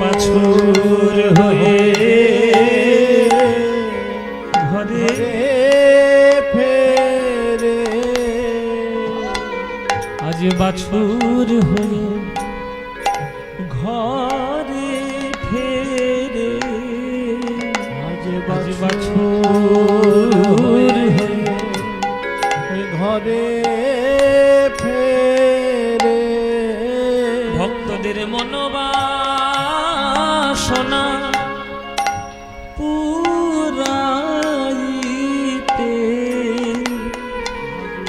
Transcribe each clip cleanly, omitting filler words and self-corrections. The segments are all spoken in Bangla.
বাছুর হয়ে ঘরে ফেরে, আজ বাছুর হয়ে ঘরে ফেরে, আজ বাছুর হয়ে ঘরে ফেরে। ভক্তদের মনোবাসনা পুরাইতে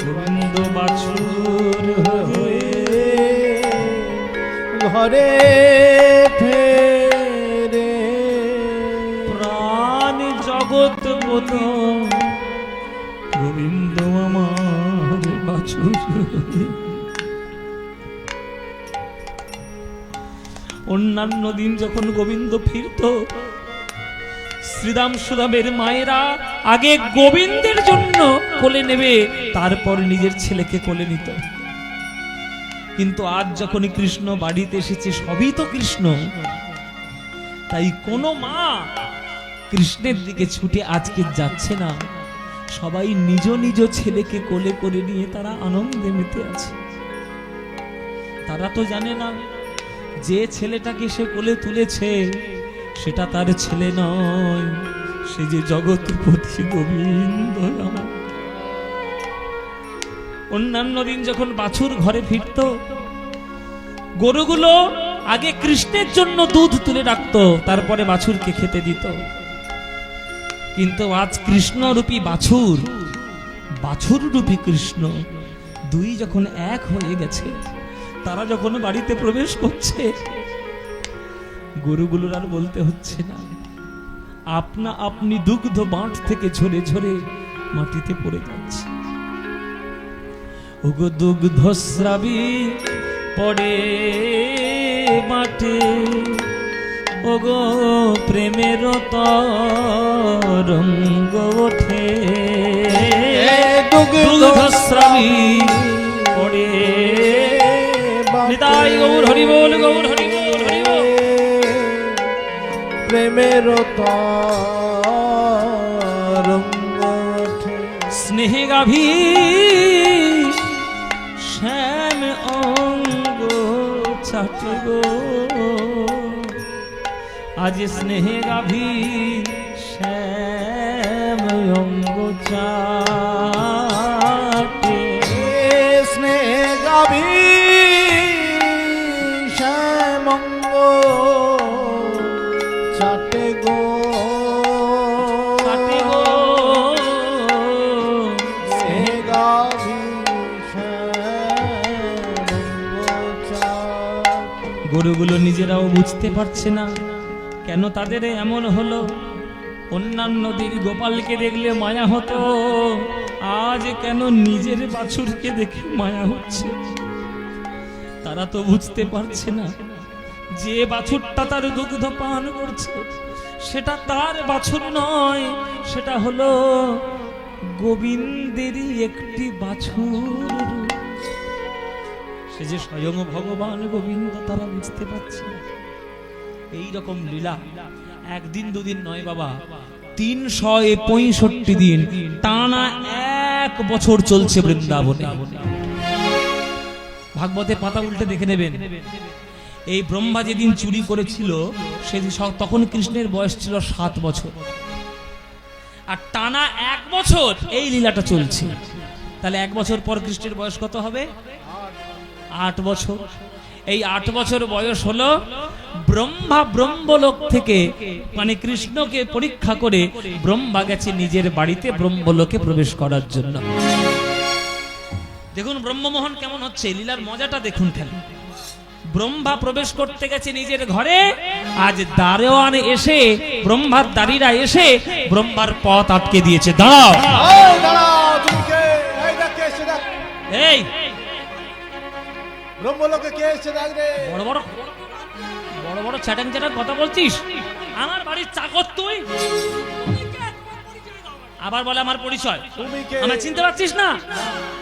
গোবিন্দ বাছুর হয়ে ঘরে ফেরে। প্রাণ জগৎ বলো গোবিন্দ আমার বাছুর হয়ে। অন্যান্য দিন যখন গোবিন্দ ফিরত, শ্রীরাম সুদামের মায়েরা আগে গোবিন্দের জন্য কোলে নেবে, তারপর নিজের ছেলেকে কোলে নিত। কিন্তু আজ যখন কৃষ্ণ বাড়িতে এসেছে, সবই তো কৃষ্ণ, তাই কোনো মা কৃষ্ণের দিকে ছুটে আজকে যাচ্ছে না। সবাই নিজ নিজ ছেলেকে কোলে করে নিয়ে তারা আনন্দে মেতে আছে। তারা তো জানে না যে ছেলেটাকে সে কোলে তুলেছে সেটা তার ছেলে নয়, সে যে জগৎপতি গোবিন্দ। অন্যান্য দিন যখন বাছুর ঘরে ফিরত, গরুগুলো আগে কৃষ্ণের জন্য দুধ তুলে রাখতো, তারপরে বাছুরকে খেতে দিত। কিন্তু আজ কৃষ্ণরূপী বাছুর, বাছুর রূপী কৃষ্ণ, দুই যখন এক হয়ে গেছে, তারা যখন বাড়িতে প্রবেশ করছে, গরুগুলোর আর বলতে হচ্ছে না, আপনা আপনি দুগ্ধ বাঁট থেকে ঝরে ঝরে মাটিতে পড়ে যাচ্ছে। ওগো দুগ্ধস্রাবী পড়ে মাঠে, ওগো প্রেমের তরঙ্গ ওঠে, দুগ্ধস্রাবী পড়ে। নিতাই গৌর হরি বল, গৌর হরি বল, হরি বল। প্রেমের তরঙ্গ ওঠে, স্নেহে গাভী শ্যাম অঙ্গ চাটে গো, আজ স্নেহে গাভী শ্যাম অঙ্গ চাটে। স্নেহে গাভী শ্যাম অঙ্গ চাটে গো, চাটে গো। স্নেহে গাভী শ্যাম অঙ্গ চাটে। গরুগুলো নিজেরাও বুঝতে পারছে না কেন তাদের এমন হলো। অন্যান্য দিন গোপালকে দেখলে মায়া হতো, আজ কেন নিজের বাছুরকে দেখে মায়া হচ্ছে। তারা তো বুঝতে পারছে না যে বাছুরটা তার দুগ্ধ পান করছে সেটা তার বাছুর নয়, সেটা হলো গোবিন্দেরই একটি বাছুর, সে যে স্বয়ং ভগবান গোবিন্দ। তারা বুঝতে পারছে না। এইরকম লীলা একদিন দুদিন নয় বাবা, 365 দিন টানা 1 বছর চলছে বৃন্দাবনে। ভাগবতের পাতা উল্টে দেখে নেবেন। এই ব্রহ্মা যেদিন চুরি করেছিল সেদিন তখন কৃষ্ণের বয়স ছিল 7 বছর, আর টানা 1 বছর এই লীলাটা চলছে। তাহলে 1 বছর পর কৃষ্ণের বয়স কত হবে? 8 বছর। এই 8 বছর বয়স হলো ব্রহ্মা ব্রহ্মলোক থেকে, মানে কৃষ্ণকে পরীক্ষা করে ব্রহ্মা গেছে নিজের বাড়িতে ব্রহ্মলোকে প্রবেশ করার জন্য। দেখুন ব্রহ্মমোহন কেমন হচ্ছে, লীলার মজাটা দেখুন খালি। ব্রহ্মা প্রবেশ করতে গেছে নিজের ঘরে, আজ দারোয়ান এসে, ব্রহ্মার দাঁড়িরা এসে ব্রহ্মার পথ আটকে দিয়েছে। দাঁড়াও, এই ব্রহ্মলোকে কে এসেছে ডাক রে? বড় বড় বড় বড় চ্যাটাং চ্যাটাং কথা বলছিস? আমার বাড়ির চাকর তুই? আবার বলে আমার পরিচয়। তুমি কে? আমায় চিনতে পারছিস না?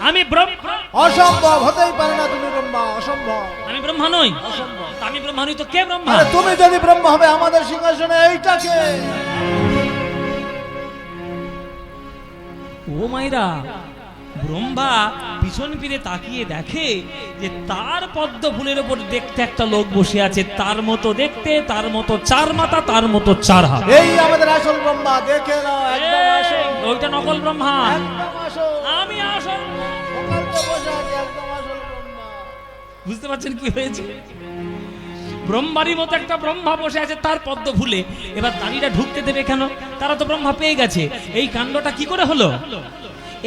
আমি ব্রহ্মা। অসম্ভব, হতেই পারে না, তুমি ব্রহ্মা, অসম্ভব। আমি ব্রহ্মা নই। অসম্ভব। তা আমি ব্রহ্মা নই তো কে ব্রহ্মা? আরে তুমি যদি ব্রহ্মা হবে আমাদের সিংহাসনে এইটাকে। ও মাইরা, ব্রহ্মা পিছন ফিরে তাকিয়ে দেখে যে তার পদ্ম ফুলের উপর দেখতে একটা লোক বসে আছে, তার মতো দেখতে, তার মতো চার মাথা, তার মতো চার হাত। এই আমাদের আসল ব্রহ্মা, দেখে নাও, একদম আসল। ওইটা নকল ব্রহ্মা, একদম আসল। আমি আসল। সকাল থেকে বসে আছে, একদম আসল ব্রহ্মা। বুঝতে পারছেন কি হয়েছে? ব্রহ্মারই মতো একটা ব্রহ্মা বসে আছে তার পদ্ম ফুলে। এবার দাঁড়িটা ঢুকতে দেবে কেন? তারা তো ব্রহ্মা পেয়ে গেছে। এই কাণ্ডটা কি করে হলো?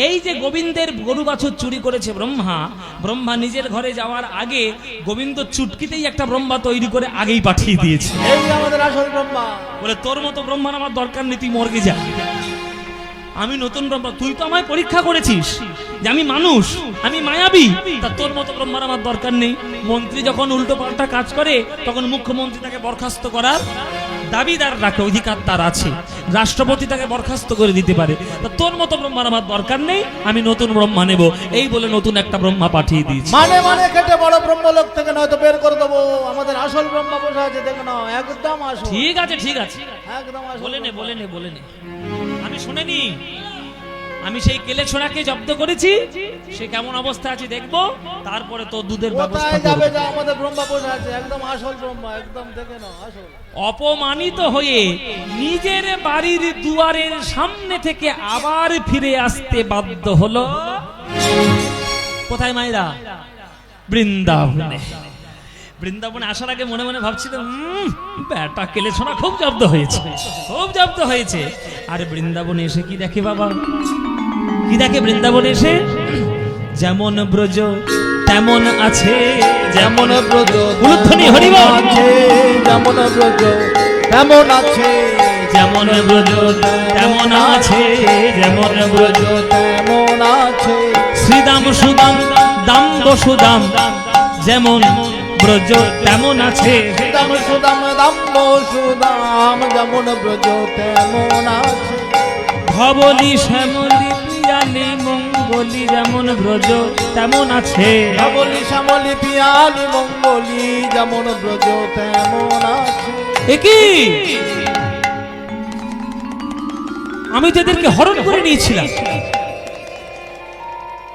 এই যে গোবিন্দের গরু বাছুর চুরি করেছে ব্রহ্মা, ব্রহ্মা নিজের ঘরে যাওয়ার আগে গোবিন্দ চুটকিতেই একটা ব্রহ্মা তৈরি করে আগেই পাঠিয়ে দিয়েছে। এই আমাদের আসল ব্রহ্মা। বলে তোর মতো ব্রহ্মার আমার দরকার নেই, তুই মর্গে যা। আমি নতুন ব্রহ্মা, তুই তো আমায় পরীক্ষা করেছিস যে আমি মানুষ, আমি মায়াবী, তা তোর মতো ব্রহ্মার আমার দরকার নেই। মন্ত্রী যখন উল্টো পাল্টা কাজ করে তখন মুখ্যমন্ত্রী তাকে বরখাস্ত করার দাবিদার রাখে, অধিকার তার আছে। রাষ্ট্রপতি তাকে বরখাস্ত করে দিতে পারে। তা তোর মতো ব্রহ্মার আমার দরকার নেই, আমি নতুন ব্রহ্মা নেব। এই বলে নতুন একটা ব্রহ্মা পাঠিয়ে দিয়েছি। মানে কেটে বড় ব্রহ্মলোক থেকে নয়তো বের করে দেবো। আমাদের আসল ব্রহ্মা বসে আছে, দেখে নাও, একদম আসল। ঠিক আছে, ঠিক আছে, একদম আসল। বলে নে, বলে নে, বলে নে। আমি শুনেনি, আমি সেই কেলে ছোড়াকে জব্দ করেছি, সে কেমন অবস্থা আছে দেখবো, তারপরে তো দুধের ব্যবস্থা কোথায় যাবে? করব। যা আমাদের ব্রহ্মা বসে আছে, একদম আসল ব্রহ্মা, একদম দেখে নাও, আসল। অপমানিত হয়ে নিজের বাড়ির দুয়ারের সামনে থেকে আবার ফিরে আসতে বাধ্য হলো। কোথায় মায়েরা? বৃন্দাবনে। বৃন্দাবনে আসার আগে মনে মনে ভাবছিল, ব্যাটা কেলে ছোড়া খুব জব্দ হয়েছে, খুব জব্দ হয়েছে। আর বৃন্দাবনে এসে কি দেখে বাবা? কি দেখে বৃন্দাবনে এসে? যেমন ব্রজ তেমন আছে, যেমন ব্রজ উলুধ্বনি হরিবল আছে, যেমন ব্রজ তেমন আছে, যেমন ব্রজ তেমন আছে, যেমন ব্রজ তেমন আছে। শ্রীদাম সুদাম দাম বসুদাম, যেমন ব্রজ তেমন আছে। দাম সুদাম দাম সুদাম, যেমন ব্রজ তেমন আছে। ধবলি শ্যামলি পিয়ালি মঙ্গলি, যেমন ব্রজ তেমন আছে। ধবলি শ্যামলি পিয়ালি মঙ্গলি, যেমন ব্রজ তেমন আছে। একই আমি তো এদেরকে হরণ করে নিয়েছিলাম,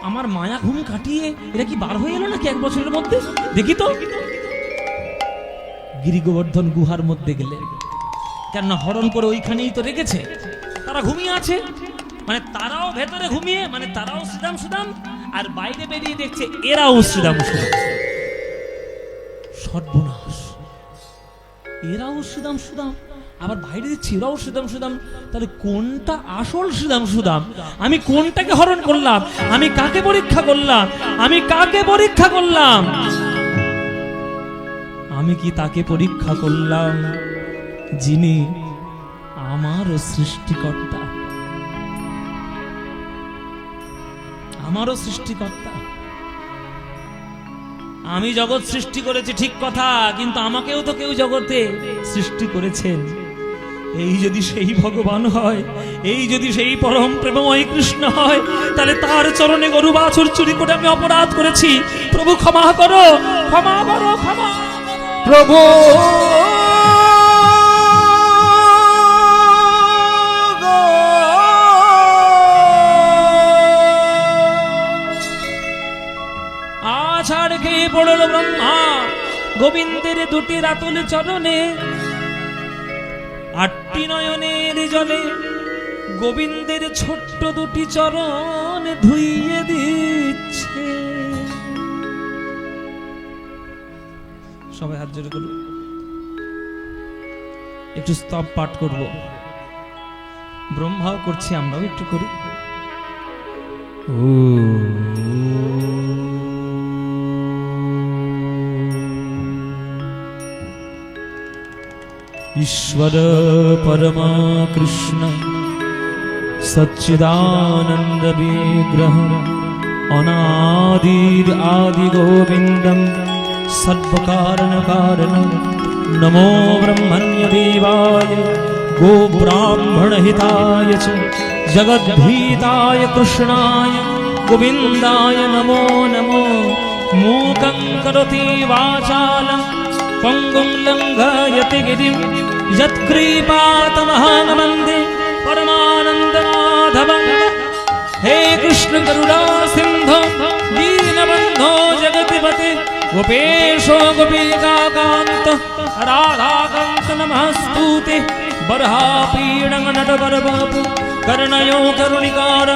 আমার মায়া ঘুম কাটিয়ে এরা কি বার হয়ে এলো নাকি এক বছরের মধ্যে? দেখি তো। গিরি গোবর্ধন গুহার মধ্যে গেলেন, কেননা হরণ করে ওইখানেই তো রেখেছে। তারা ঘুমিয়ে আছে, মানে তারাও ভেতরে ঘুমিয়ে, মানে তারাও শ্রীদাম সুদাম, আর বাইরে বেরিয়ে দেখছে এরাও শ্রীদাম সুদাম। সর্বনাশ, এরাও শ্রীদাম সুদাম, আবার বাইরে দিচ্ছি এরাও শ্রীদাম সুদাম। তাহলে কোনটা আসল শ্রীদাম সুদাম? আমি কোনটাকে হরণ করলাম? আমি কাকে পরীক্ষা করলাম? আমি কাকে পরীক্ষা করলাম? আমি কি তাকে পরীক্ষা করলাম যিনি আমারও সৃষ্টিকর্তা, আমারও সৃষ্টিকর্তা। আমি জগৎ সৃষ্টি করেছি ঠিক কথা, কিন্তু আমাকেও তো কেউ জগতে সৃষ্টি করেছেন। এই যদি সেই ভগবান হয়, এই যদি সেই পরম প্রেমময় কৃষ্ণ হয়, তাহলে তার চরণে গরু বাছুর চুরি করে আমি অপরাধ করেছি। প্রভু ক্ষমা করো, ক্ষমা করো, ক্ষমা করো। প্রভু আছাড় খেয়ে পড়ল ব্রহ্মা গোবিন্দের দুটি রাতুল চরণে। আটটি নয়নের জলে গোবিন্দের ছোট্ট দুটি চরণ ধুইয়ে দিচ্ছে। সবাই হাত জোড়ে করুন, একটু স্তব পাঠ করব। ব্রহ্মাও করছি, আমরাও একটু করি। ईश्वर परमा कृष्ण सच्चिदानंद विग्रह अनादिर आदि गोविंदम सर्वकारण कारण नमो ब्रह्मण्य देवाय गो ब्राह्मण हिताय च जगद्भीताय कृष्णाय गोविन्दाय नमो नमो। मूकं करोति वाचालं पङ्गुं लङ्घयति गिरिं यत्कृपातमहं वन्दे परमानन्दमाधवम्। हे कृष्ण करुणा सिन्धो दीनबन्धो जगत्पते गोपेशो गोपिकान्त राधाकान्त नमस्तुते। बर्हापीडं नटवरवपु कर्णयो करुणिकार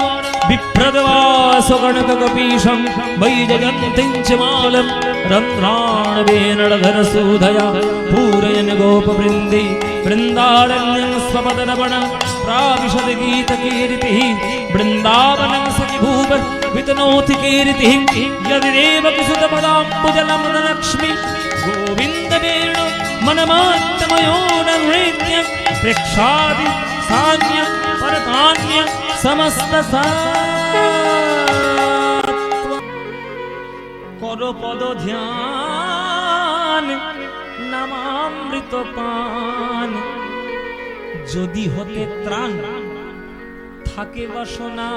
विप्रदवासो गणकगपीशं वैजयन्तीं च मालं रन्ध्राणवेणधरसूधया पूरयन् गोपवृन्दे। वृन्दारण्यं स्वपदलवनं प्राविशद गीतकीर्तिः वृन्दावनं सखिभूव वितनोति कीर्तिः। यदि देवकिसुतपदाम्बुजलमनलक्ष्मि गोविन्दवेणु मनमात्मयो नृत्य प्रेक्षादि सान्य परतान्य समस्त करो पद ध्यान नामामृत पान। যদি হতে ত্রাণ থাকে বাসনা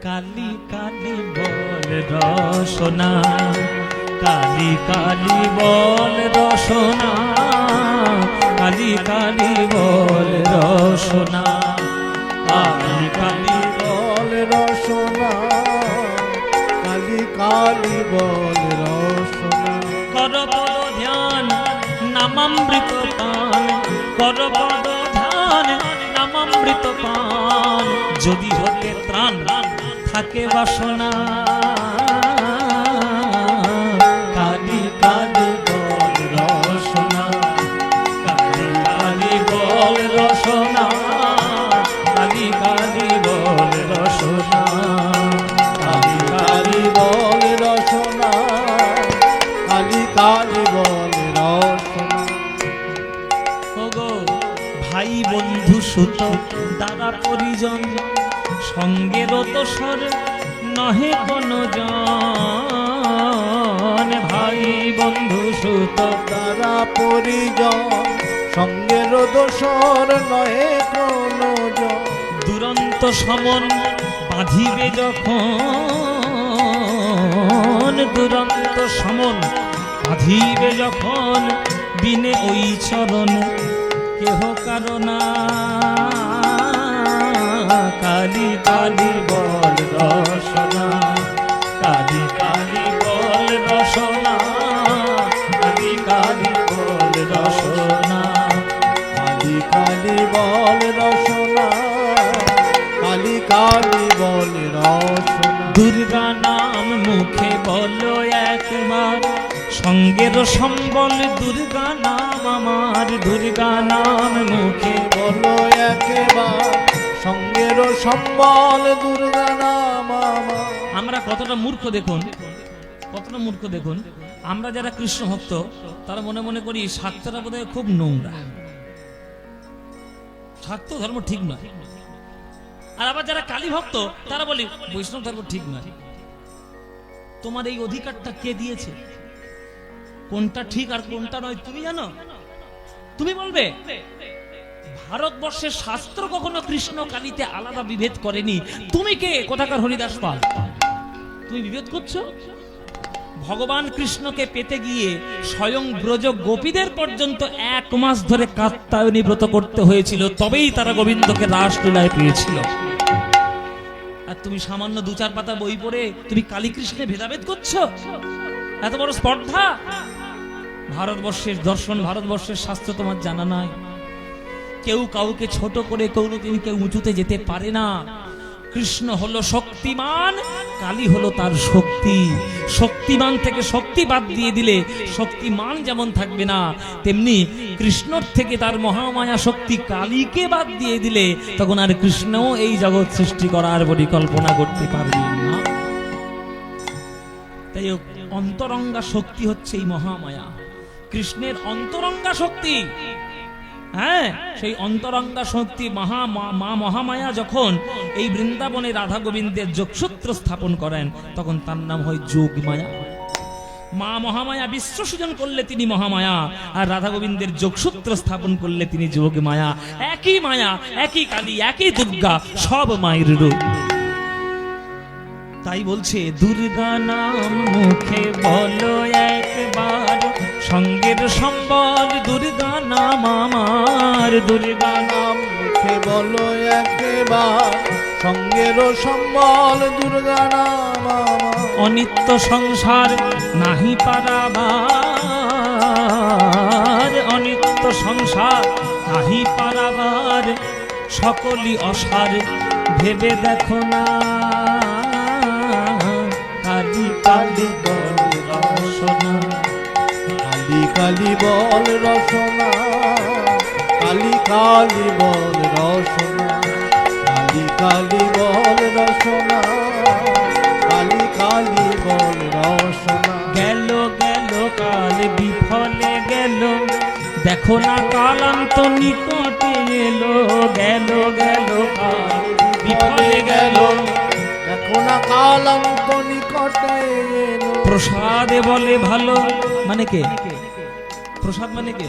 কালি কালি বল রসনা কালি কালি বল রসনা কালি কালি বল রসনা কালি কালি বল রসনা কালি কালি বল রসনা। কর পদ ধ্যান নামামৃত পান কর পদ ধ্যান নামামৃত পান। যদি হতে ত্রাণ থাকে বাসনা কালি কালি বল রসনা কালি কালি বল রসনা কালি কালি বল রসনা কালি কালি বল রসনা কালি কালি বল রসনা। ওগো ভাই বন্ধু সুত দাদা পরিজন সঙ্গে রতসর নহে কোনো জন। ভাই বন্ধু সুত তারা পরিজন সঙ্গের দোষর নহে কোনো জন। দুরন্ত সমন বাঁধিবে যখন দুরন্ত সমন বাঁধিবে যখন বিনে ওই চরণ কেহ কারণা কালি কালি বল রসনা কালি কালি বল রসনা কালি কালি বল রসনা কালি কালি বল রসনা কালি কালি বল রসনা। দুর্গা নাম মুখে বলো একবার সঙ্গের সম্বল দুর্গা নাম আমার দুর্গা নাম মুখে বলো একবার সঙ্গের সম্বল দুর্গা নাম আমার। আমরা কতটা মূর্খ দেখুন কতটা মূর্খ দেখুন। আমরা যারা কৃষ্ণ ভক্ত তারা মনে মনে করি শাক্তরা বোধহয় খুব নোংরা, শাক্ত ধর্ম ঠিক নয়। আর আবার যারা কালী ভক্ত তারা বলে বৈষ্ণব ধর্ম ঠিক নয়। তোমার এই অধিকারটা কে দিয়েছে? কোনটা ঠিক আর কোনটা নয় তুমি জানো? তুমি বলবে? ভারতবর্ষের শাস্ত্র কখনো কৃষ্ণ কালীতে আলাদা বিভেদ করেনি। তুমি কে কোথাকার হরিদাস পাল? তুমি বিভেদ করছো। ভগবান কৃষ্ণকে পেতে গিয়ে স্বয়ং ব্রজ গোপীদের পর্যন্ত 1 মাস ধরে কাত্যায়নী ব্রত করতে হয়েছিল, তবেই তারা গোবিন্দকে রাসলীলায় পেয়েছিল। আর তুমি সামান্য 2-4 পাতা বই পড়ে তুমি কালী কৃষ্ণে ভেদাভেদ করছো? এত বড় স্পর্ধা! ভারতবর্ষের দর্শন ভারতবর্ষের শাস্ত্র তোমার জানা নাই। কেউ কাউকে ছোট করে কোনোদিন কেউ উঁচুতে যেতে পারে না। কৃষ্ণ হলো শক্তিমান, কালী হলো তার শক্তি। শক্তিমান থেকে শক্তি বাদ দিয়ে দিলে শক্তিমান যেমন থাকবে না, তেমনি কৃষ্ণর থেকে তার মহামায়া শক্তি কালীকে বাদ দিয়ে দিলে তখন আর কৃষ্ণ এই জগৎ সৃষ্টি করার পরিকল্পনা করতে পারবে না। তাই অন্তরঙ্গা শক্তি হচ্ছে এই মহামায়া, কৃষ্ণের অন্তরঙ্গা শক্তি। হ্যাঁ, সেই অন্তরঙ্গা শক্তি মা মহামায়া যখন এই বৃন্দাবনে রাধা গোবিন্দের যোগসূত্র স্থাপন করেন তখন তার নাম হয় যোগমায়া। মা মহামায়া বিশ্ব সৃজন করলে তিনি মহামায়া, আর রাধা গোবিন্দের যোগসূত্র স্থাপন করলে তিনি যোগ মায়া। একই মায়া, একই কালী, একই দুর্গা, সব মায়ের রূপ। তাই বলছে দুর্গা নাম মুখে বলো একবার, সঙ্গের সম্বল দুর্গা নাম আমার। দুর্গা নাম মুখে বলো একবার, সঙ্গের সম্বল দুর্গা নাম আমার। অনিত্য সংসার নাহি পারাবার, অনিত্য সংসার নাহি পারাবার, সকলই অসার ভেবে দেখো না। কালী কালী বল রসনা, কালী কালী বল রসনা, কালী কালী বল রসনা, কালী কালী বল রসনা, কালী কালী বল রসনা। গেল গেল কাল বিফলে গেল, দেখো না কালান্ত নিকটে এলো। গেল গেল কাল বিফলে গেল, দেখো না কালান্ত নিকটে এলো। প্রসাদে বলে ভালো, মানে কে? প্রসাদ মানে কে?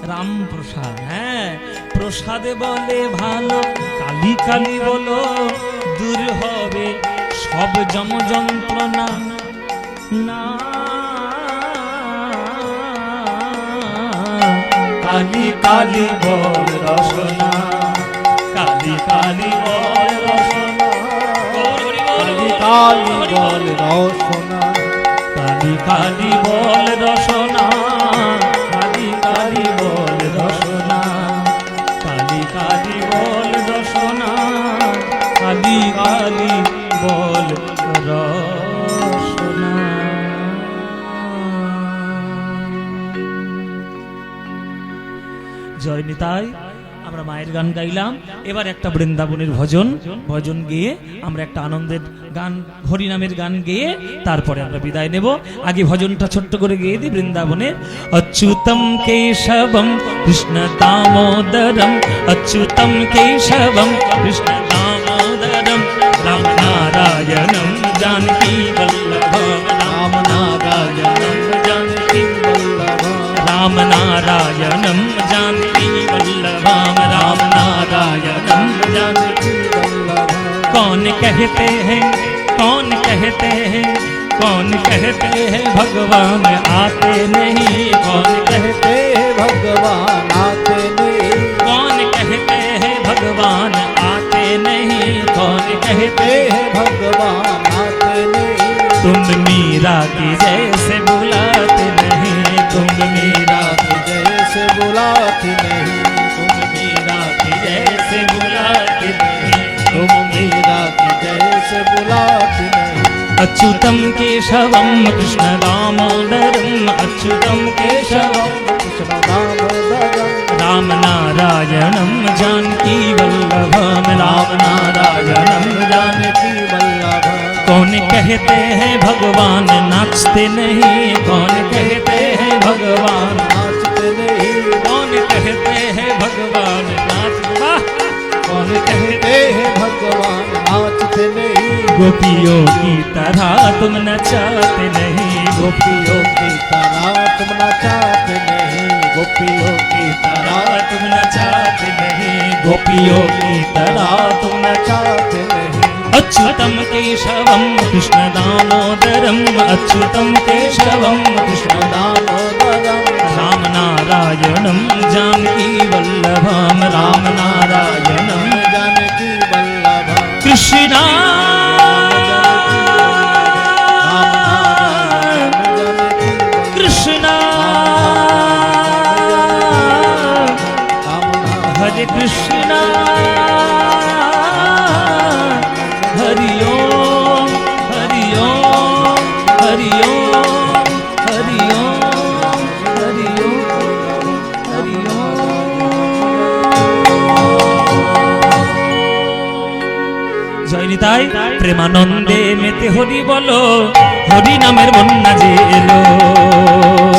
রাম প্রসাদ। হ্যাঁ, প্রসাদে বলে ভালো, কালী কালী বলো, দূর হবে সব যম যন্ত্রণা। না কালী কালী বল রসনা, কালী কালী বল রসনা, কালী কালী বল রসনা, কালী কালী বল রসনা, কালী কালী বল রসনা, কালী কালী বল রসনা, কালী কালী বল রসনা। জয় নিতাই। আমরা মায়ের গান গাইলাম, এবার একটা বৃন্দাবনের ভজন, ভজন গেয়ে আমরা একটা আনন্দের গান, হরিনামের গান গেয়ে তারপরে আমরা বিদায় নেব। আগে ভজনটা ছোট্ট করে গেয়ে দিই বৃন্দাবনে। অচ্যুতম কেশবম কৃষ্ণ দামোদরম, অচ্যুতম কেশবম কৃষ্ণ দামোদরম, রাম নারায়ণম জানকী বল্লভম, রাম নারায়ণম জানকী বল্লভম, राम नारायणं जानकी वल्लभम, राम नारायणं जानकी वल्लभम। कौन कहते हैं, कौन कहते हैं, कौन कहते हैं भगवान आते नहीं, कौन कहते हैं भगवान आते नहीं, कौन कहते हैं भगवान आते नहीं, कौन कहते हैं भगवान आते नहीं। तुम मीरा की जैसे बुलाते नहीं, तुम मीरा की जैसे बुलाती नहीं, तुम मीरा की जैसे बुलाते नहीं, तुम मीरा की जैसे बुलाती नहीं। अच्युतम केशवम कृष्ण दामोदरम, अच्युतम केशवम कृष्ण दामोदरम, राम नारायणम जानकी वल्लभम, राम नारायणम जानकी। जानकी वल्लभम। कौन कहते हैं भगवान नाचते नहीं, कौन कहते हैं भगवान, नाचते नहीं, कौन कहते हैं भगवान नाचता, कौन कहते हैं भगवान नाचते नहीं। गोपियों की तरह तुम नचाते नहीं, गोपियों की तरह तुम नचाते नहीं, गोपियों की तरह तुम नचाते नहीं, गोपियों की तरह तुम नचाते नहीं। अच्युतम केशवम कृष्ण दामोदरम, अच्युतम केशवम कृष्ण दामोदरम, राम नारायणम जानकी वल्लभम, राम नारायणम जानकी वल्लभम। कृष्णा कृष्णा हरे कृष्णा हरि ओम हरि ओम हरि ओम हरि ओम हरि ओम हरि ओम। জয় নিতাই। প্রেমানন্দে মেতে হরি বলো, হরি নামের বন্যা যে এলো।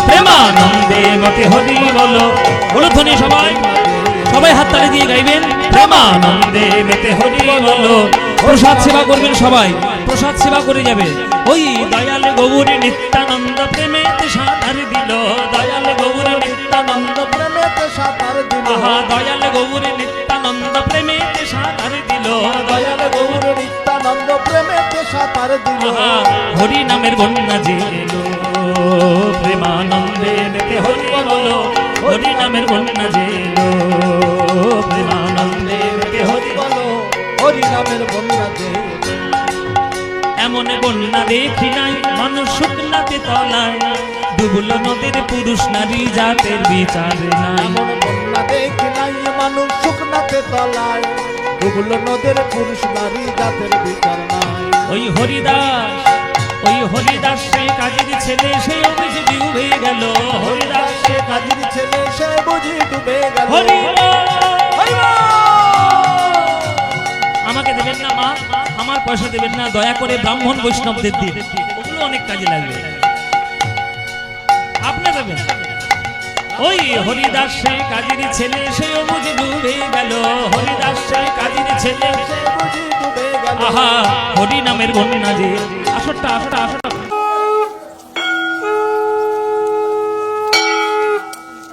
প্রেমানন্দে মেতে হরি বলো, বলো ধ্বনি সবাই, সবাই হাততালি দিয়ে গাইবেন। প্রেমানন্দে মেতে হরি বলো, প্রসাদ সেবা করবেন সবাই। প্রসাদ সেবা করে যাবে। ওই দয়াল গৌরী নিত্যানন্দ প্রেমেতে সাঁতার দিল, দয়াল গৌরী নিত্যানন্দ, প্রেমেতে সাঁতার দিল, আহা দয়াল গৌরী নিত্যানন্দ প্রেমেতে সাঁতার দিল, দয়াল গৌর নিত্যানন্দ প্রেমেতে সাঁতার দিল। আহা হরি নামের বন্যা যে এলো, প্রেমানন্দে মেতে হরি বলো, হরি নামের বন্যা যে এলো, প্রেমানন্দে মেতে হরি বলো। হরি নামের বন্যা যে এমন বন্যা দেখি নাই মানুষ শুকনাতে তলায়, ডুবলো নদীর পুরুষ নারী জাতের বিচার নাই। এমন বন্যা দেখি নাই মানুষ শুকনাতে তলায়, ডুবলো নদের পুরুষ নারী জাতের বিচার নাই। ওই হরিদাস, ওই হরিদাস সে কাজের ছেলে, সে অভিজ ডুবে গেল, হরিদাস সে কাজীর ছেলে সে বুঝি ডুবে গেল। হরি হরি বল! আমাকে দেবেন না মা, আমার পয়সা দেবেন না, দয়া করে ব্রাহ্মণ বৈষ্ণবদের দিন, ওগুলো অনেক কাজে লাগবে, আপনি দেবেন। ওই হরিদাস সে কাজের ছেলে, সে বুঝি ডুবে গেল, হরিদাস সে কাজের ছেলে, সে বুঝি ডুবে গেল। আহা হরি নামের বন্যা যে আসরটা আসরটা আসরটা